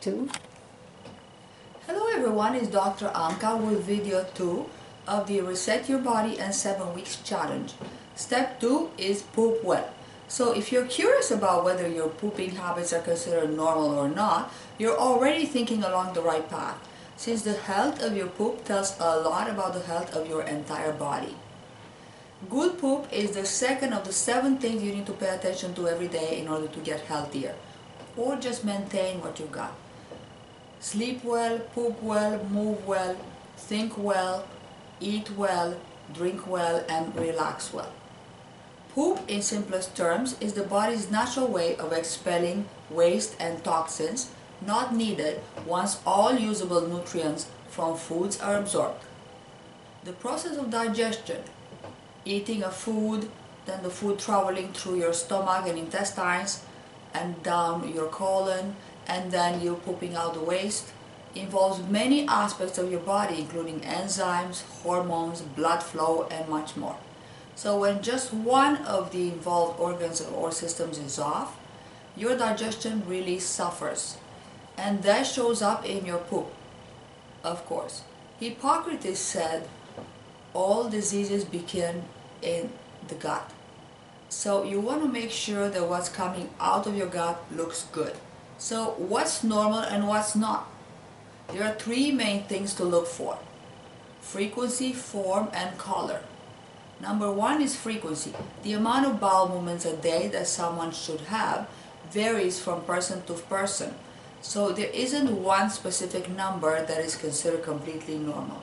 2. Hello everyone, it's Dr. Amka with video 2 of the Reset Your Body and 7 Weeks Challenge. Step 2 is poop well. So if you're curious about whether your pooping habits are considered normal or not, you're already thinking along the right path, since the health of your poop tells a lot about the health of your entire body. Good poop is the second of the 7 things you need to pay attention to every day in order to get healthier, or just maintain what you got. Sleep well, poop well, move well, think well, eat well, drink well, and relax well. Poop, in simplest terms, is the body's natural way of expelling waste and toxins not needed once all usable nutrients from foods are absorbed. The process of digestion, eating a food, then the food traveling through your stomach and intestines and down your colon, and then you pooping out the waste, involves many aspects of your body, including enzymes, hormones, blood flow, and much more. So when just one of the involved organs or systems is off, your digestion really suffers, and that shows up in your poop, of course. Hippocrates said all diseases begin in the gut. So you want to make sure that what's coming out of your gut looks good. So what's normal and what's not? There are 3 main things to look for: frequency, form, and color. Number 1 is frequency. The amount of bowel movements a day that someone should have varies from person to person. So there isn't one specific number that is considered completely normal.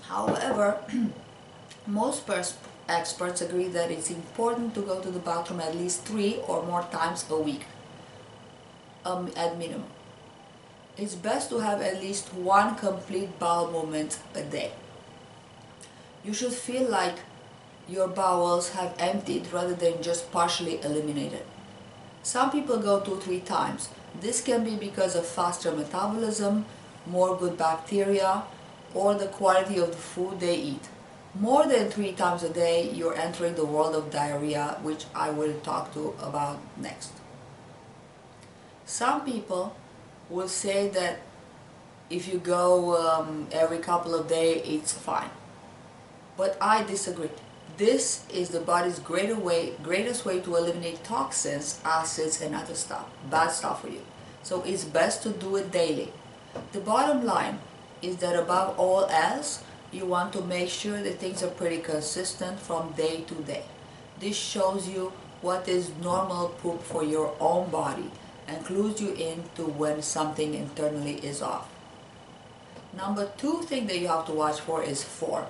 However, most experts agree that it's important to go to the bathroom at least 3 or more times a week, at minimum. It's best to have at least 1 complete bowel movement a day. You should feel like your bowels have emptied rather than just partially eliminated. Some people go 2-3 times. This can be because of faster metabolism, more good bacteria, or the quality of the food they eat. More than 3 times a day, you're entering the world of diarrhea, which I will talk to about next. Some people will say that if you go every couple of days, it's fine. But I disagree. This is the body's greatest way to eliminate toxins, acids, and other stuff, bad stuff for you. So it's best to do it daily. The bottom line is that above all else, you want to make sure that things are pretty consistent from day to day. This shows you what is normal poop for your own body and clues you into when something internally is off. Number 2 thing that you have to watch for is form.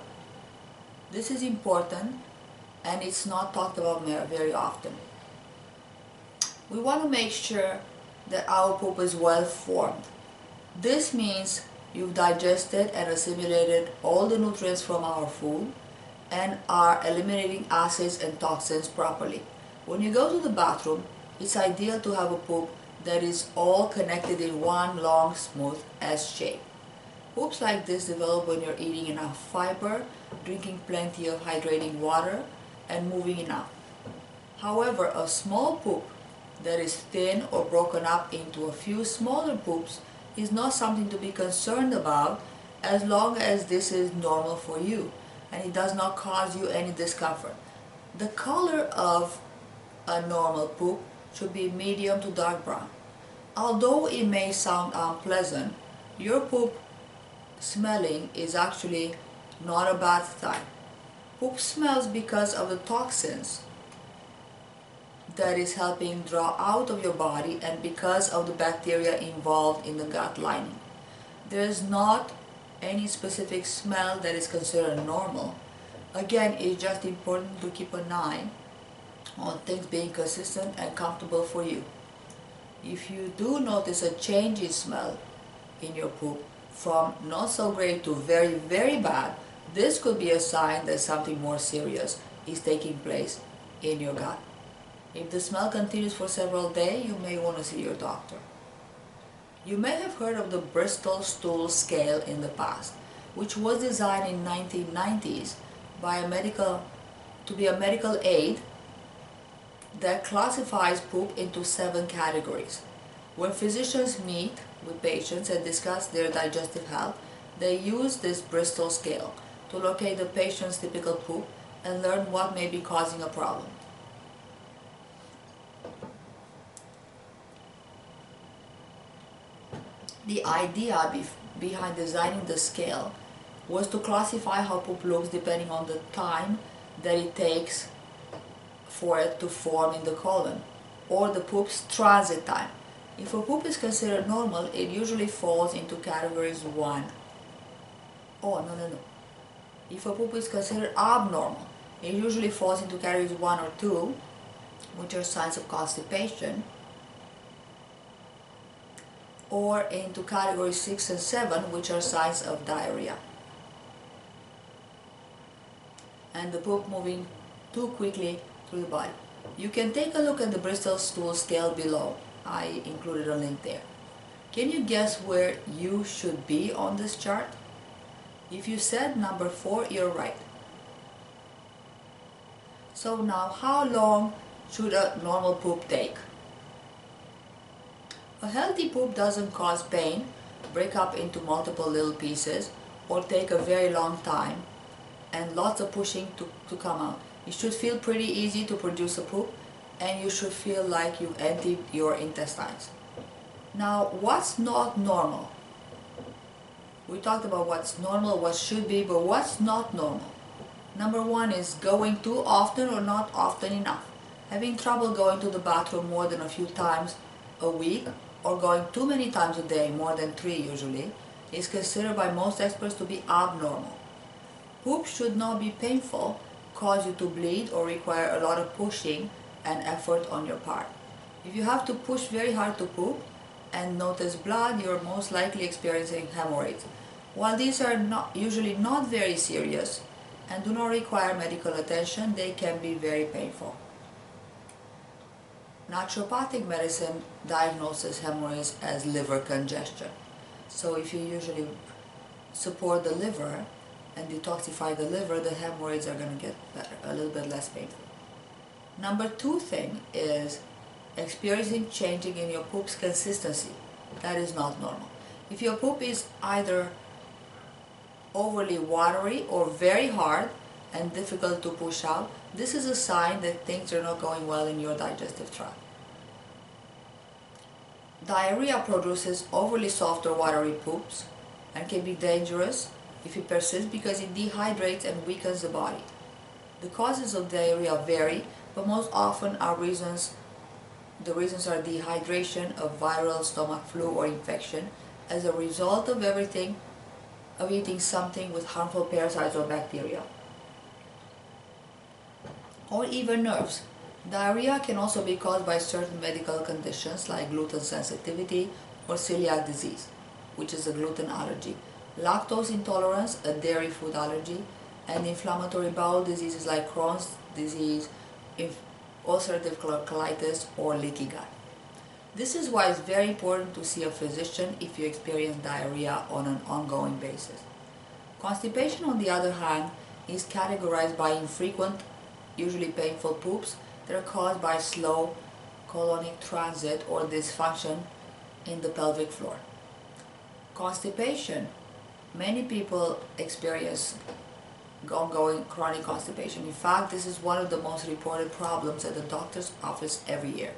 This is important and it's not talked about very often. We want to make sure that our poop is well formed. This means you've digested and assimilated all the nutrients from our food and are eliminating acids and toxins properly. When you go to the bathroom, it's ideal to have a poop that is all connected in one long, smooth S shape. Poops like this develop when you're eating enough fiber, drinking plenty of hydrating water, and moving enough. However, a small poop that is thin or broken up into a few smaller poops is not something to be concerned about as long as this is normal for you and it does not cause you any discomfort. The color of a normal poop should be medium to dark brown. Although it may sound unpleasant, your poop smelling is actually not a bad sign. Poop smells because of the toxins that is helping draw out of your body and because of the bacteria involved in the gut lining. There is not any specific smell that is considered normal. Again, it's just important to keep an eye on things being consistent and comfortable for you. If you do notice a change in smell in your poop from not so great to very, very bad, this could be a sign that something more serious is taking place in your gut. If the smell continues for several days, you may want to see your doctor. You may have heard of the Bristol Stool Scale in the past, which was designed in 1990s by to be a medical aid that classifies poop into 7 categories. When physicians meet with patients and discuss their digestive health, they use this Bristol scale to locate the patient's typical poop and learn what may be causing a problem. The idea behind designing the scale was to classify how poop looks depending on the time that it takes for it to form in the colon, or the poop's transit time. If a poop is considered normal, it usually falls into categories 1. Oh, no. If a poop is considered abnormal, it usually falls into categories 1 or 2, which are signs of constipation, or into categories 6 and 7, which are signs of diarrhea. And the poop moving too quickly through the body. You can take a look at the Bristol stool scale below. I included a link there. Can you guess where you should be on this chart? If you said number 4, you're right. So now, how long should a normal poop take? A healthy poop doesn't cause pain, break up into multiple little pieces, or take a very long time and lots of pushing to come out. It should feel pretty easy to produce a poop, and you should feel like you've emptied your intestines. Now, what's not normal? We talked about what's normal, what should be, but what's not normal? Number 1 is going too often or not often enough. Having trouble going to the bathroom more than a few times a week, or going too many times a day, more than 3 usually, is considered by most experts to be abnormal. Poop should not be painful, cause you to bleed, or require a lot of pushing and effort on your part. If you have to push very hard to poop and notice blood, you're most likely experiencing hemorrhoids. While these are usually not very serious and do not require medical attention, they can be very painful. Naturopathic medicine diagnoses hemorrhoids as liver congestion. So if you usually support the liver and detoxify the liver, the hemorrhoids are going to get better, a little bit less painful. Number 2 thing is experiencing changing in your poop's consistency. That is not normal. If your poop is either overly watery or very hard and difficult to push out, this is a sign that things are not going well in your digestive tract. Diarrhea produces overly soft or watery poops and can be dangerous if it persists because it dehydrates and weakens the body. The causes of diarrhea vary, but most often the reasons are dehydration, of viral stomach flu or infection as a result of eating something with harmful parasites or bacteria, or even nerves. Diarrhea can also be caused by certain medical conditions like gluten sensitivity or celiac disease, which is a gluten allergy, lactose intolerance, a dairy food allergy, and inflammatory bowel diseases like Crohn's disease, ulcerative colitis, or leaky gut. This is why it's very important to see a physician if you experience diarrhea on an ongoing basis. Constipation, on the other hand, is categorized by infrequent, usually painful poops that are caused by slow colonic transit or dysfunction in the pelvic floor. Constipation, many people experience ongoing chronic constipation. In fact, this is one of the most reported problems at the doctor's office every year.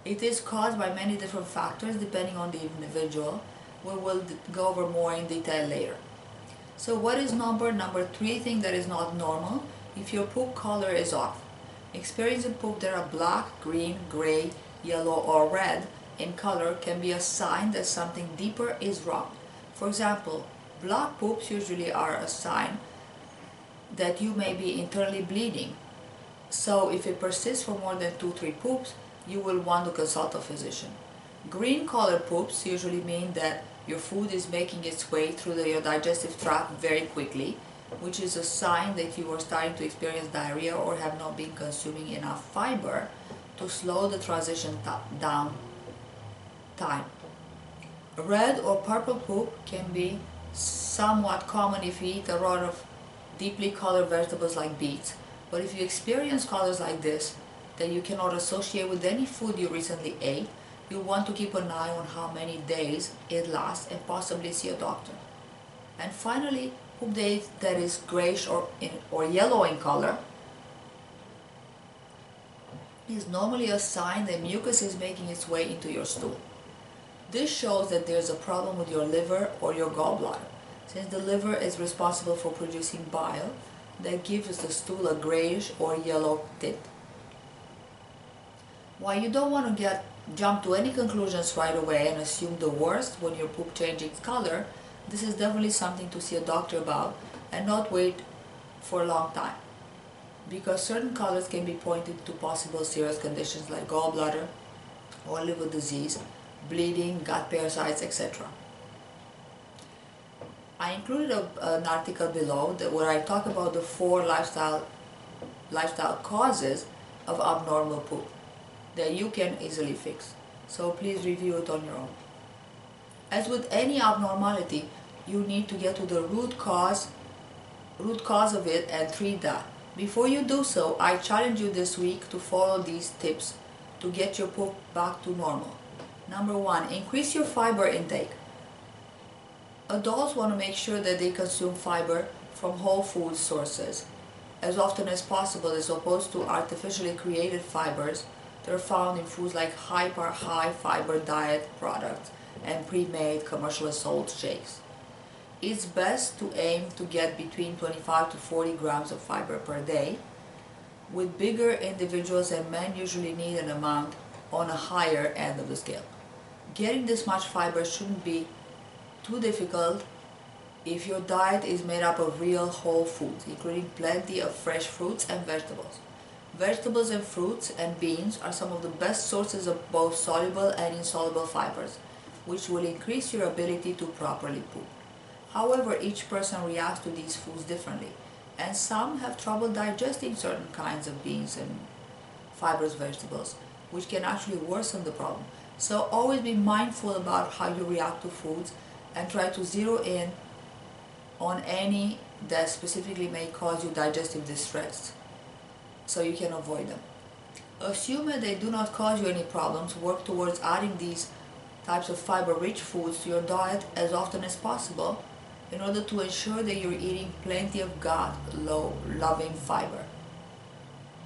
It is caused by many different factors depending on the individual. We will go over more in detail later. So what is number 3 thing that is not normal? If your poop color is off. Experiencing poop that are black, green, gray, yellow, or red in color can be a sign that something deeper is wrong. For example, black poops usually are a sign that you may be internally bleeding. So if it persists for more than 2-3 poops, you will want to consult a physician. Green colored poops usually mean that your food is making its way through your digestive tract very quickly, which is a sign that you are starting to experience diarrhea or have not been consuming enough fiber to slow the transition down time. Red or purple poop can be somewhat common if you eat a lot of deeply colored vegetables like beets, but if you experience colors like this that you cannot associate with any food you recently ate, you want to keep an eye on how many days it lasts and possibly see a doctor. And finally, poop that is grayish or yellow in color is normally a sign that mucus is making its way into your stool. This shows that there's a problem with your liver or your gallbladder, since the liver is responsible for producing bile that gives the stool a grayish or yellow tint. While you don't want to jump to any conclusions right away and assume the worst when your poop changes color, this is definitely something to see a doctor about and not wait for a long time, because certain colors can be pointed to possible serious conditions like gallbladder or liver disease, bleeding, gut parasites, etc. I included an article below where I talk about the 4 lifestyle causes of abnormal poop that you can easily fix. So please review it on your own. As with any abnormality, you need to get to the root cause of it and treat that. Before you do so, I challenge you this week to follow these tips to get your poop back to normal. Number 1, increase your fiber intake. Adults want to make sure that they consume fiber from whole food sources as often as possible, as opposed to artificially created fibers that are found in foods like high fiber diet products and pre-made commercially sold shakes. It's best to aim to get between 25 to 40 grams of fiber per day. With bigger individuals and men usually need an amount on a higher end of the scale. Getting this much fiber shouldn't be too difficult if your diet is made up of real whole foods, including plenty of fresh fruits and vegetables. Vegetables and fruits and beans are some of the best sources of both soluble and insoluble fibers, which will increase your ability to properly poop. However, each person reacts to these foods differently, and some have trouble digesting certain kinds of beans and fibrous vegetables, which can actually worsen the problem. So always be mindful about how you react to foods and try to zero in on any that specifically may cause you digestive distress so you can avoid them. Assuming they do not cause you any problems, work towards adding these types of fiber-rich foods to your diet as often as possible in order to ensure that you're eating plenty of gut-loving fiber.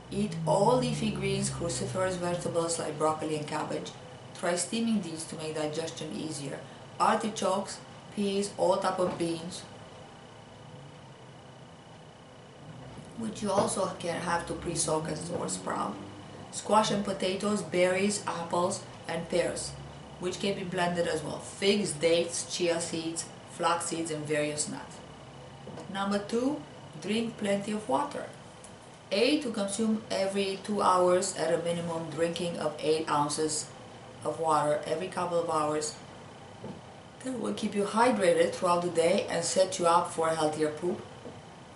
Eat all leafy greens, cruciferous vegetables like broccoli and cabbage. Try steaming these to make digestion easier. Artichokes, peas, all type of beans, which you also can have to pre-soak or sprout. Squash and potatoes, berries, apples, and pears, which can be blended as well. Figs, dates, chia seeds, flax seeds, and various nuts. Number 2, drink plenty of water. To consume every 2 hours at a minimum drinking of 8 ounces of water every couple of hours. That will keep you hydrated throughout the day and set you up for a healthier poop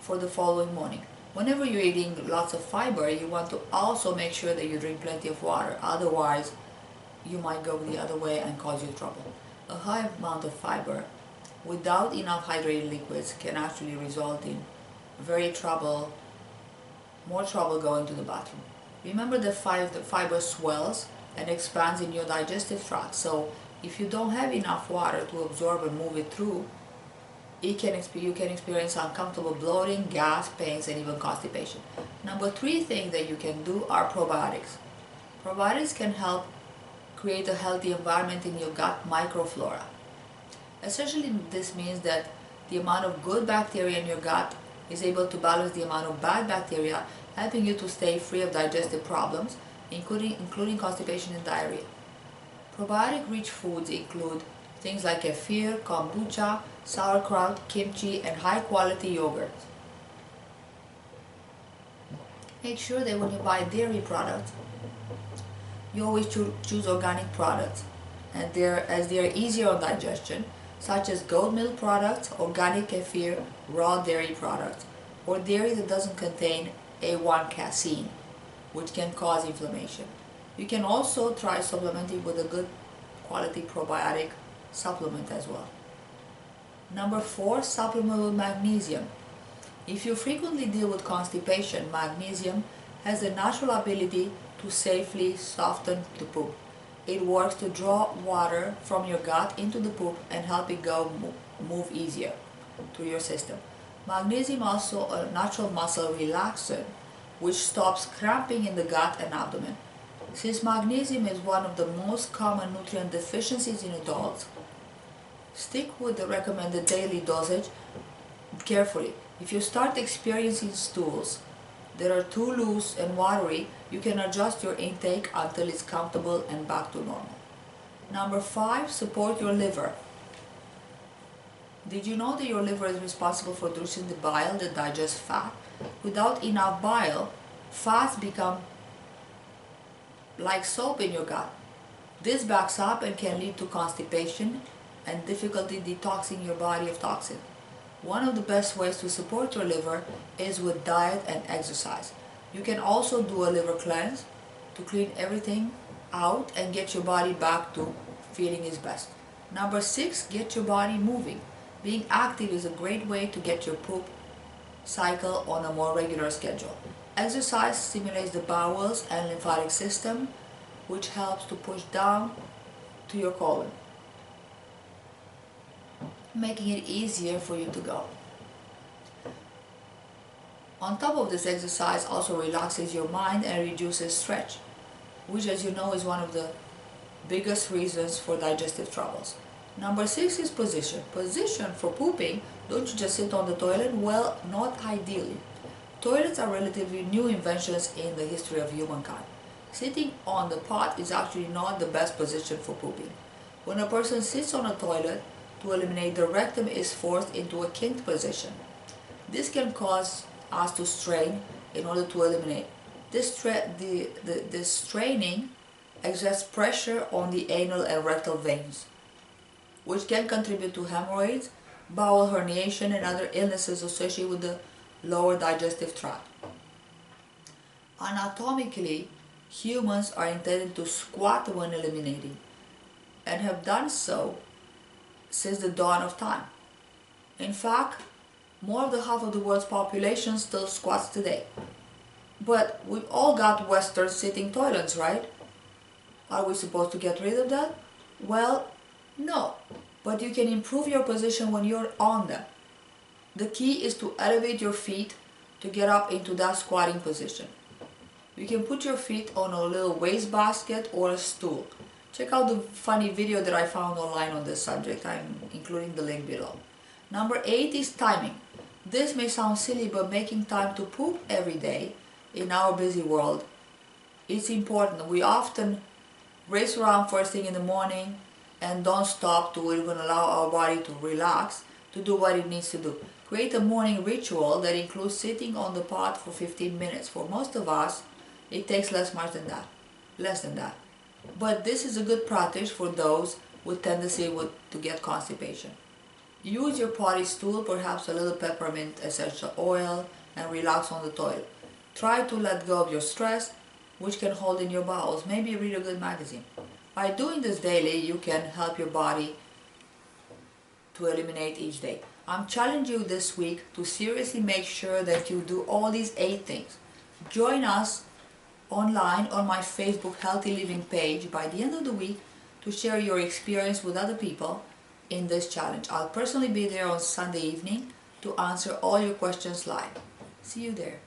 for the following morning. Whenever you're eating lots of fiber, you want to also make sure that you drink plenty of water. Otherwise, you might go the other way and cause you trouble. A high amount of fiber without enough hydrated liquids can actually result in more trouble going to the bathroom. Remember that the fiber swells and expands in your digestive tract, so if you don't have enough water to absorb and move it through, you can experience uncomfortable bloating, gas, pains, and even constipation. Number 3 thing that you can do are probiotics. Probiotics can help create a healthy environment in your gut microflora. Essentially, this means that the amount of good bacteria in your gut is able to balance the amount of bad bacteria, helping you to stay free of digestive problems, including constipation and diarrhea. Probiotic-rich foods include things like kefir, kombucha, sauerkraut, kimchi, and high-quality yogurt. Make sure that when you buy dairy products, you always choose organic products, and as they are easier on digestion, such as goat milk products, organic kefir, raw dairy products, or dairy that doesn't contain A1 casein, which can cause inflammation. You can also try supplementing with a good quality probiotic supplement as well. Number 4, supplement with magnesium. If you frequently deal with constipation, magnesium has the natural ability to safely soften the poop. It works to draw water from your gut into the poop and help it move easier through your system. Magnesium also a natural muscle relaxant which stops cramping in the gut and abdomen. Since magnesium is one of the most common nutrient deficiencies in adults, stick with the recommended daily dosage carefully. If you start experiencing stools that are too loose and watery, you can adjust your intake until it's comfortable and back to normal. Number 5, support your liver. Did you know that your liver is responsible for producing the bile that digests fat? Without enough bile, fats become like soap in your gut. This backs up and can lead to constipation and difficulty detoxing your body of toxin. One of the best ways to support your liver is with diet and exercise. You can also do a liver cleanse to clean everything out and get your body back to feeling its best. Number 6, get your body moving. Being active is a great way to get your poop cycle on a more regular schedule. Exercise stimulates the bowels and lymphatic system, which helps to push down to your colon, making it easier for you to go. On top of this, exercise also relaxes your mind and reduces stress, which, as you know, is one of the biggest reasons for digestive troubles. Number 6 is position. Position for pooping. Don't you just sit on the toilet? Well, not ideally. Toilets are relatively new inventions in the history of humankind. Sitting on the pot is actually not the best position for pooping. When a person sits on a toilet to eliminate, the rectum is forced into a kinked position. This can cause us to strain in order to eliminate. This straining exerts pressure on the anal and rectal veins, which can contribute to hemorrhoids, bowel herniation, and other illnesses associated with the lower digestive tract. Anatomically, humans are intended to squat when eliminating, and have done so since the dawn of time. In fact, more than half of the world's population still squats today. But we've all got Western sitting toilets, right? Are we supposed to get rid of that? Well, no. But you can improve your position when you're on them. The key is to elevate your feet to get up into that squatting position. You can put your feet on a little wastebasket or a stool. Check out the funny video that I found online on this subject. I'm including the link below. Number 8 is timing. This may sound silly, but making time to poop every day in our busy world, it's important. We often race around first thing in the morning and don't stop to even allow our body to relax, to do what it needs to do. Create a morning ritual that includes sitting on the pot for 15 minutes. For most of us, it takes less than that. But this is a good practice for those with tendency to get constipation. Use your potty stool, perhaps a little peppermint essential oil, and relax on the toilet. Try to let go of your stress, which can hold in your bowels. Maybe read a good magazine. By doing this daily, you can help your body to eliminate each day. I'm challenging you this week to seriously make sure that you do all these 8 things. Join us online on my Facebook Healthy Living page by the end of the week to share your experience with other people in this challenge. I'll personally be there on Sunday evening to answer all your questions live. See you there.